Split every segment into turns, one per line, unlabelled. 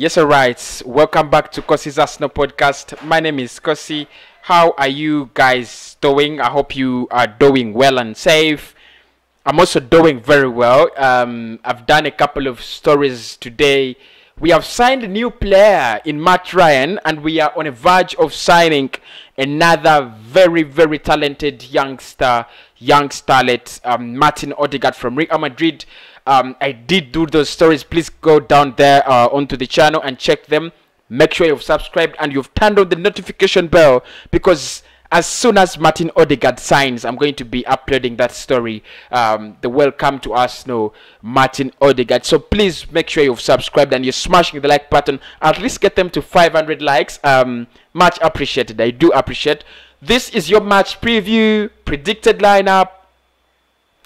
Yes, all right. Welcome back to Kosi's Arsenal podcast. My name is Kosi. How are you guys doing? I hope you are doing well and safe. I'm also doing very well. I've done a couple of stories today. We have signed a new player in Matt Ryan, and we are on a verge of signing another very, very talented young starlet, Martin Odegaard from Real Madrid. I did do those stories. Please go down there onto the channel and check them. Make sure you've subscribed and you've turned on the notification bell, because as soon as Martin Odegaard signs, I'm going to be uploading that story, the welcome to Arsenal, Martin Odegaard. So please make sure you've subscribed and you're smashing the like button. At least get them to 500 likes. Much appreciated. I do appreciate. This is your match preview, predicted lineup.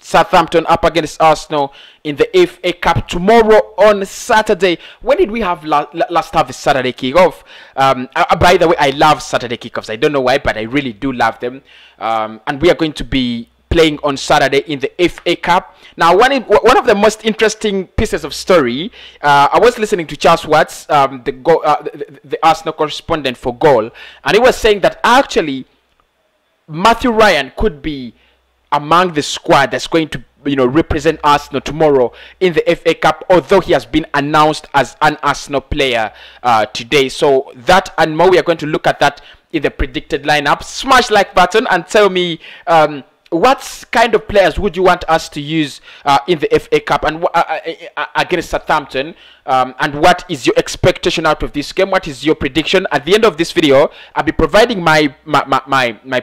Southampton up against Arsenal in the FA Cup tomorrow on Saturday. When did we have last have a Saturday kickoff? By the way, I love Saturday kickoffs. I don't know why, but I really do love them. And we are going to be playing on Saturday in the FA Cup. Now, one of the most interesting pieces of story, I was listening to Charles Watts, the Arsenal correspondent for Goal, and he was saying that actually Matthew Ryan could be among the squad that's going to represent Arsenal tomorrow in the FA Cup, although he has been announced as an Arsenal player today. So that and more, we are going to look at that in the predicted lineup. Smash like button and tell me what kind of players would you want us to use in the FA Cup and against Southampton, and what is your expectation out of this game? What is your prediction? At the end of this video, I'll be providing my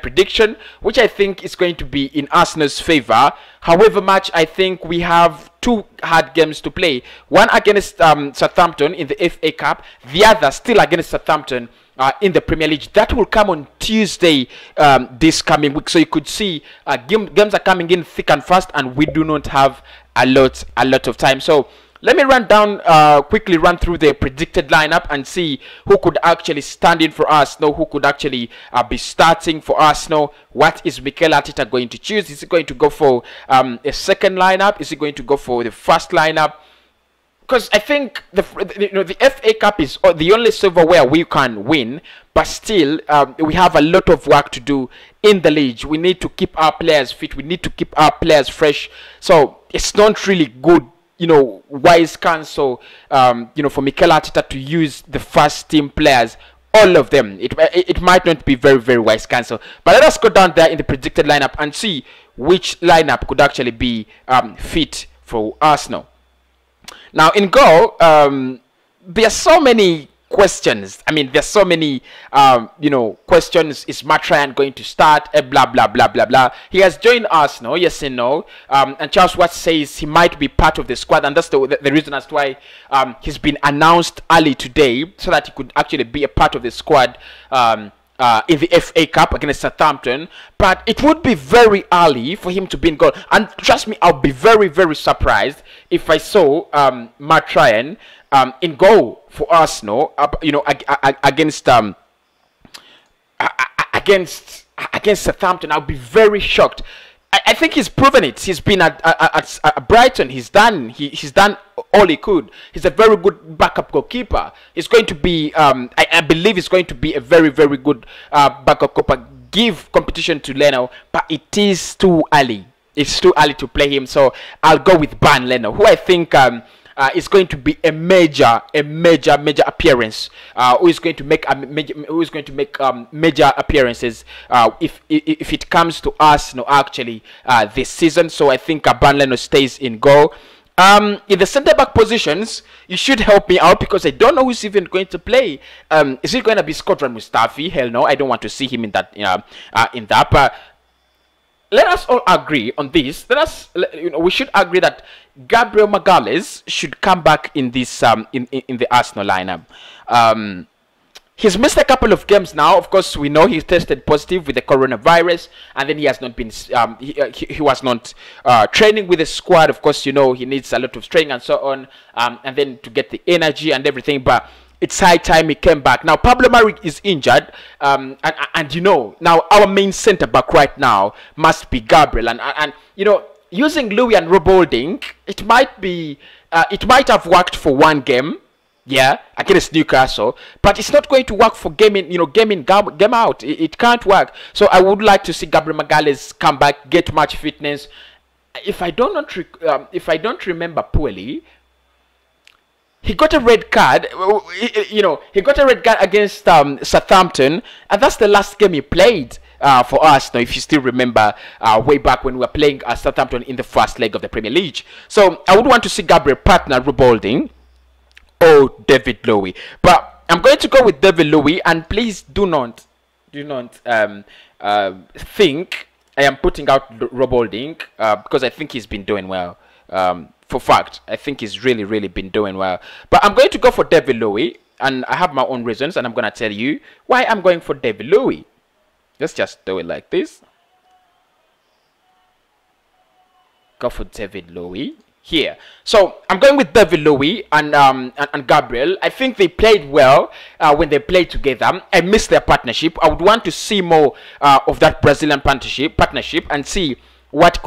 prediction, which I think is going to be in Arsenal's favor. However much, I think we have two hard games to play. One against Southampton in the FA Cup, the other still against Southampton in the Premier League. That will come on Tuesday this coming week. So you could see games are coming in thick and fast, and we do not have a lot of time. So let me quickly run through the predicted lineup and see who could actually stand in for Arsenal, who could actually be starting for Arsenal. What is Mikel Arteta going to choose? Is he going to go for a second lineup? Is he going to go for the first lineup? Because I think the FA Cup is the only silverware we can win, but still we have a lot of work to do in the league. We need to keep our players fit. We need to keep our players fresh. So it's not really good, wise counsel, for Mikel Arteta to use the first team players, all of them. It might not be very, very wise counsel. But let us go down there in the predicted lineup and see which lineup could actually be fit for Arsenal. Now, in goal, there are so many questions. I mean, there's so many, questions. Is Matt Ryan going to start? Blah, blah, blah, blah, blah. He has joined Arsenal, yes and no. And Charles Watts says he might be part of the squad. And that's the reason as to why he's been announced early today, so that he could actually be a part of the squad in the FA Cup against Southampton. But it would be very early for him to be in goal. And trust me, I'll be very, very surprised if I saw Matt Ryan in goal for Arsenal, against Southampton. I'll be very shocked. I think he's proven it. He's been at Brighton. He's done all he could. He's a very good backup goalkeeper. He's going to be, I believe he's going to be a very, very good backup goalkeeper. Give competition to Leno, but it is too early. It's too early to play him. So I'll go with Ban Leno, who I think is going to be a major appearance. Who is going to make major appearances if it comes to Arsenal actually this season. So I think Ban Leno stays in goal. In the centre back positions, you should help me out, because I don't know who's even going to play. Is it going to be Scotland Mustafi? Hell no, I don't want to see him in that. But let us all agree on this. We should agree that Gabriel Magalhaes should come back in this in the Arsenal lineup. He's missed a couple of games now. Of course, we know he tested positive with the coronavirus, and then he has not been. He was not training with the squad. Of course, he needs a lot of training and so on, and then to get the energy and everything. But it's high time he came back. Now Pablo Mari is injured, and now our main centre back right now must be Gabriel, and using Louis and Rob Holding, it might have worked for one game. yeah, against Newcastle, but it's not going to work for game in, game out. It can't work. So I would like to see Gabriel Magalhaes come back, get match fitness. If I don't remember poorly, he got a red card. He got a red card against Southampton, and that's the last game he played for us. Now, if you still remember, way back when we were playing Southampton in the first leg of the Premier League. So I would want to see Gabriel partner Rubolding or David Lowy, but I'm going to go with David Lowy. And please do not think I am putting out Rubolding because I think he's been doing well. For fact, I think he's really been doing well. But I'm going to go for David Lowy, and I have my own reasons, and I'm going to tell you why I'm going for David Lowy. Let's just do it like this. Go for David Lowy here. So I'm going with David Lowy and Gabriel. I think they played well when they played together. I miss their partnership. I would want to see more of that Brazilian partnership and see what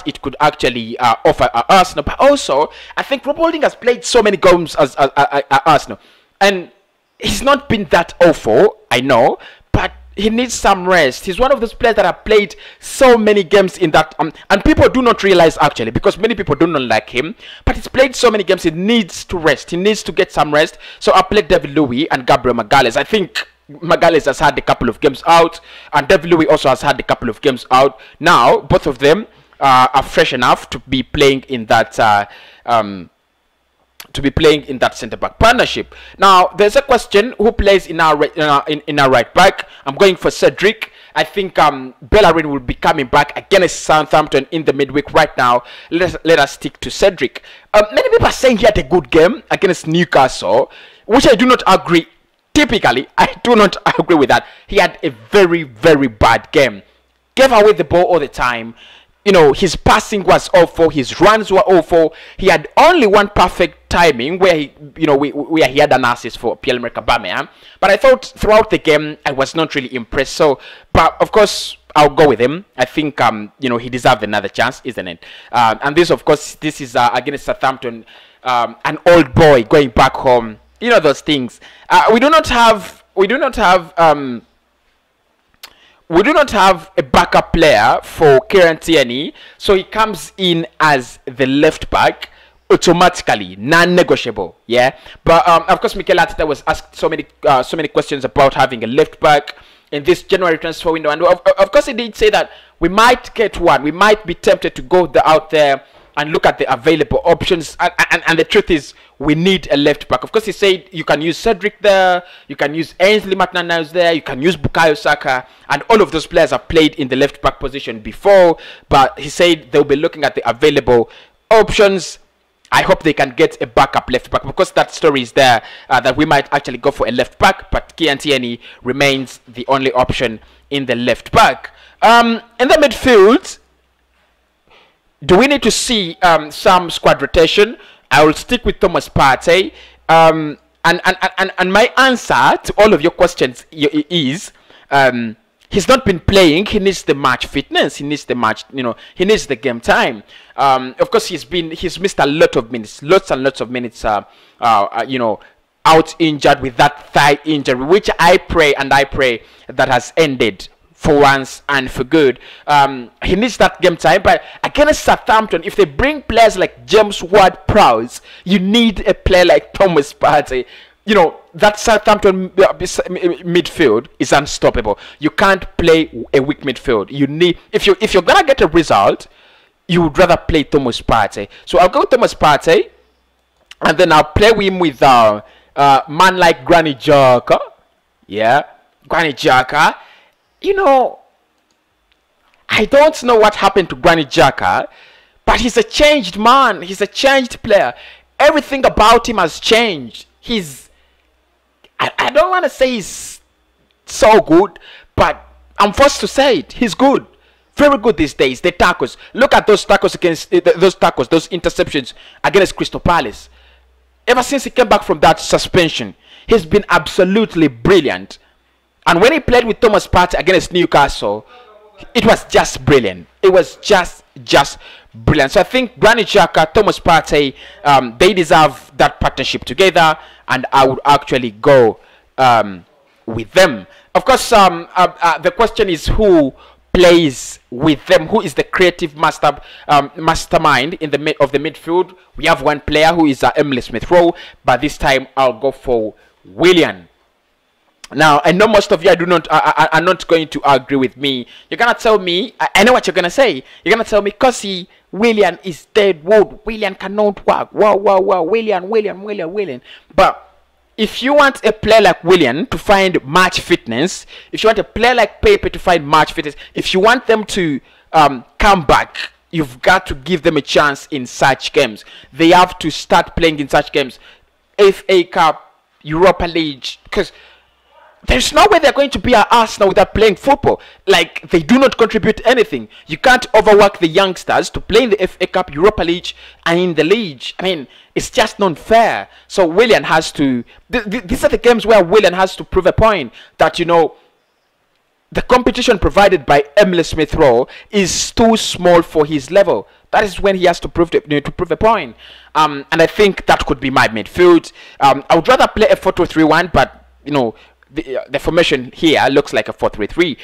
it could actually offer Arsenal. But also, I think Rubolding has played so many games as Arsenal, and he's not been that awful, I know, but he needs some rest. He's one of those players that have played so many games in that, and people do not realize actually, because many people do not like him, but he's played so many games, he needs to rest. He needs to get some rest. So I played David Lowy and Gabriel Magalhaes. I think Magalhaes has had a couple of games out, and David Lowy also has had a couple of games out. Now, both of them are fresh enough to be playing in that centre-back partnership. Now, there's a question: who plays in our right back? I'm going for Cedric. I think Bellerin will be coming back against Southampton in the midweek. Right now, let us stick to Cedric. Many people are saying he had a good game against Newcastle, which I do not agree. Typically, I do not agree with that. He had a very bad game. Gave away the ball all the time. His passing was awful. His runs were awful. He had only one perfect timing where he had an assist for Pierre-Emerick Aubameyang. But I thought throughout the game I was not really impressed. So, but of course I'll go with him. I think he deserved another chance, isn't it? And this, of course, this is against Southampton, an old boy going back home. Those things. We do not have a backup player for Kieran Tierney, so he comes in as the left back automatically, non-negotiable. Yeah, but of course, Mikel Arteta was asked so many questions about having a left back in this January transfer window, and of course, he did say that we might get one. We might be tempted to go out there and look at the available options, and the truth is we need a left back. Of course, he said you can use Cedric there, you can use Ainsley Maitland-Niles there, you can use Bukayo Saka, and all of those players have played in the left back position before, but he said they'll be looking at the available options. I hope they can get a backup left back, because that story is there that we might actually go for a left back, but Kieran Tierney remains the only option in the left back. In the midfield, do we need to see some squad rotation? I will stick with Thomas Partey. And my answer to all of your questions is he's not been playing. He needs the match fitness. He needs the match. He needs the game time. Of course, he's missed a lot of minutes, lots and lots of minutes. Out injured with that thigh injury, which I pray that has ended for once and for good. He needs that game time. But against Southampton, if they bring players like James Ward-Prowse, you need a player like Thomas Partey. That Southampton midfield is unstoppable. You can't play a weak midfield. You need, if you're gonna get a result, you would rather play Thomas Partey. So I'll go with Thomas Partey, and then I'll play him with man like Granit Xhaka. Yeah, Granit Xhaka. I don't know what happened to Granit Xhaka, but he's a changed man. He's a changed player. Everything about him has changed. I don't want to say he's so good, but I'm forced to say it. He's good. Very good these days. The tackles. Look at those tackles those interceptions against Crystal Palace. Ever since he came back from that suspension, he's been absolutely brilliant. And when he played with Thomas Partey against Newcastle, It was just brilliant. It was just brilliant. So I think Granit Xhaka, Thomas Partey, they deserve that partnership together, and I would actually go with them. Of course, the question is who plays with them. Who is the creative mastermind in the of the midfield? We have one player who is Emile Smith-Rowe, but this time I'll go for Willian. Now, I know most of you are not going to agree with me. You're gonna tell me, I know what you're gonna say. You're gonna tell me, Kosi, Willian is dead wood. Willian cannot work. Wow, Willian. But if you want a player like Willian to find match fitness, if you want a player like Pepe to find match fitness, if you want them to come back, you've got to give them a chance in such games. They have to start playing in such games. FA Cup, Europa League, because there's no way they're going to be at Arsenal without playing football. Like, they do not contribute anything. You can't overwork the youngsters to play in the FA Cup, Europa League, and in the league. I mean, it's just not fair. So Willian has to... These are the games where Willian has to prove a point that, you know, the competition provided by Emile Smith-Rowe is too small for his level. That is when he has to prove a point. And I think that could be my midfield. I would rather play a 4-2-3-1, but, you know, the formation here looks like a 4-3-3.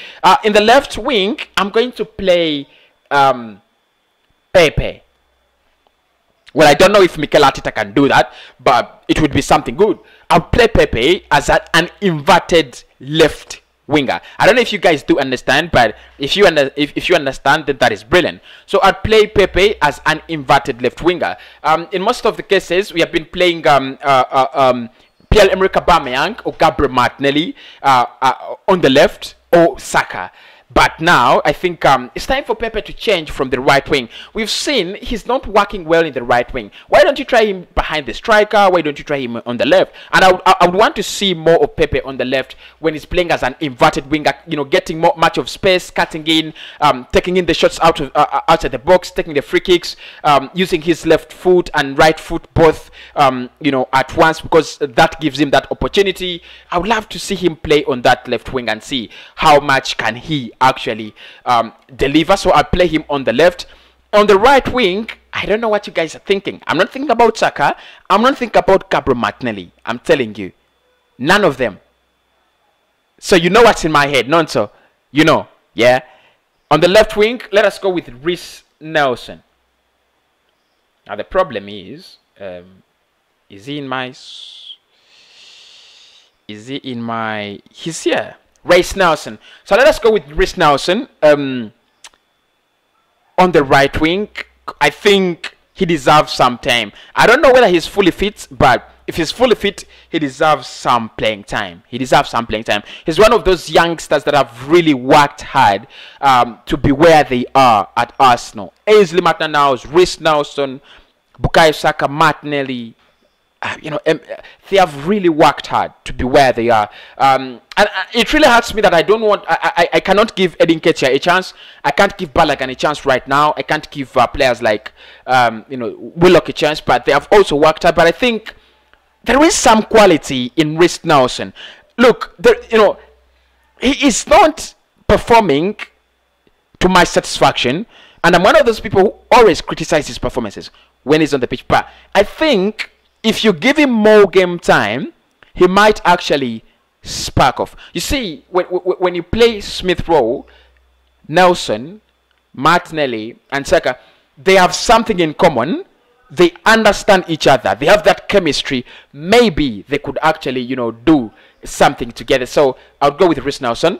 In the left wing, I'm going to play Pepe. Well, I don't know if Mikel Arteta can do that, but it would be something good. I'll play Pepe as an inverted left winger. I don't know if you guys do understand, but if you understand, then that is brilliant. So I'll play Pepe as an inverted left winger. In most of the cases, we have been playing Pierre-Emerick Aubameyang or Gabriel Martinelli on the left, or Saka. But now, I think it's time for Pepe to change from the right wing. We've seen he's not working well in the right wing. Why don't you try him behind the striker? Why don't you try him on the left? And I would want to see more of Pepe on the left when he's playing as an inverted winger, you know, getting much of space, cutting in, taking in the shots outside the box, taking the free kicks, using his left foot and right foot both, you know, at once, because that gives him that opportunity. I would love to see him play on that left wing and see how much can he actually deliver. So I'll play him on the left. On the right wing, I don't know what you guys are thinking. I'm not thinking about Saka. I'm not thinking about Gabriel Martinelli. I'm telling you, none of them. So you know what's in my head, not so? You know, yeah. On the left wing, let us go with Reece Nelson. Now the problem is he in my? Is he in my? He's here. Reece Nelson. So let us go with Reece Nelson on the right wing. I think he deserves some time. I don't know whether he's fully fit, but if he's fully fit, he deserves some playing time. He's one of those youngsters that have really worked hard to be where they are at Arsenal. Ainsley Maitland-Niles, Reece Nelson, Bukayo Saka, Martinelli. You know, they have really worked hard to be where they are, and it really hurts me that I cannot give Edin Ketia a chance. I can't give Balogun a chance right now. I can't give players like you know, Willock a chance, but they have also worked hard. But I think there is some quality in Reece Nelson. Look, you know, he is not performing to my satisfaction, and I'm one of those people who always criticize his performances when he's on the pitch. But I think if you give him more game time, he might actually spark off. You see, when you play Smith-Rowe, Nelson, Martinelli, and Saka, they have something in common. They understand each other. They have that chemistry. Maybe they could actually, you know, do something together. So I'll go with Reece Nelson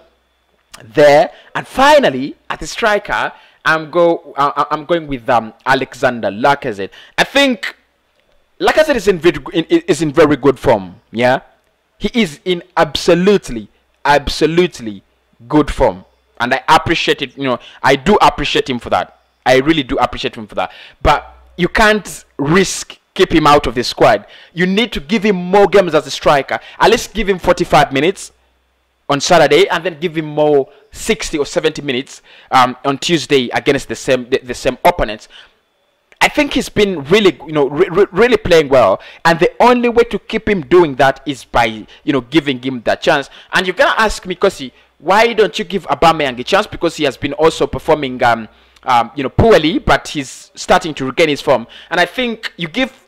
there. And finally, at the striker, I'm going with Alexander Lacazette. I think Lacazette is in very good form. Yeah, he is in absolutely good form, and I appreciate it. You know, I do appreciate him for that. I really do appreciate him for that. But you can't risk keep him out of the squad. You need to give him more games as a striker. At least give him 45 minutes on Saturday, and then give him more 60 or 70 minutes on Tuesday against the same opponents. I think he's been really, you know, really playing well, and the only way to keep him doing that is by, you know, giving him that chance. And you're gonna ask me, Kosi, why don't you give Aubameyang a chance? Because he has been also performing poorly, but he's starting to regain his form. And I think you give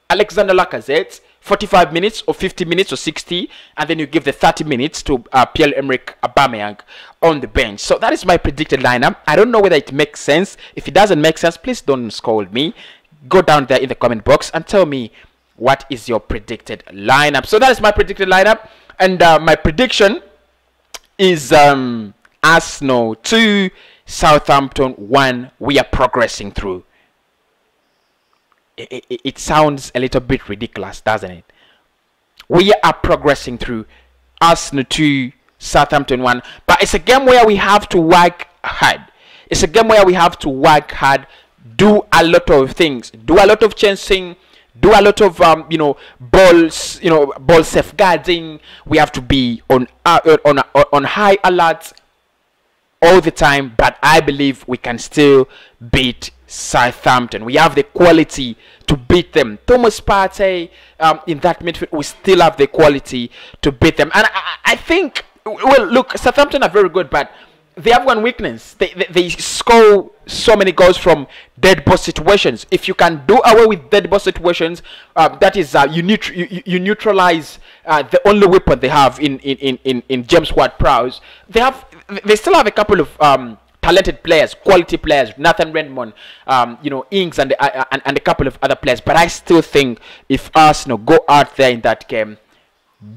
Alexander Lacazette 45 minutes or 50 minutes or 60, and then you give the 30 minutes to Pierre-Emerick Aubameyang on the bench. So that is my predicted lineup. I don't know whether it makes sense. If it doesn't make sense, please don't scold me. Go down there in the comment box and tell me what is your predicted lineup. So that is my predicted lineup, and my prediction is Arsenal 2, Southampton 1. We are progressing through. It sounds a little bit ridiculous, doesn't it? We are progressing through. Arsenal 2, Southampton 1. But it's a game where we have to work hard. It's a game where we have to work hard, do a lot of things, do a lot of chasing, do a lot of balls, ball safeguarding. We have to be on high alert all the time. But I believe we can still beat Southampton. We have the quality to beat them. Thomas Partey in that midfield, we still have the quality to beat them. And I think, well, look, Southampton are very good, but they have one weakness. They score so many goals from dead ball situations. If you can do away with dead ball situations, that is you neutralize the only weapon they have in James Ward-Prowse. They still have a couple of talented players, quality players, Nathan Redmond, Ings, and a couple of other players. But I still think if Arsenal go out there in that game,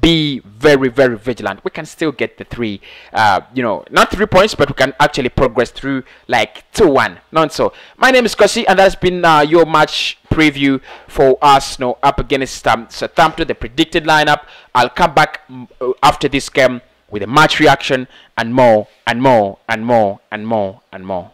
be very, very vigilant, we can still get the 3, not 3 points, but we can actually progress through like 2-1. Not so. My name is Kosi, and that's been your match preview for Arsenal up against Southampton, the predicted lineup. I'll come back after this game with a match reaction and more and more and more and more and more.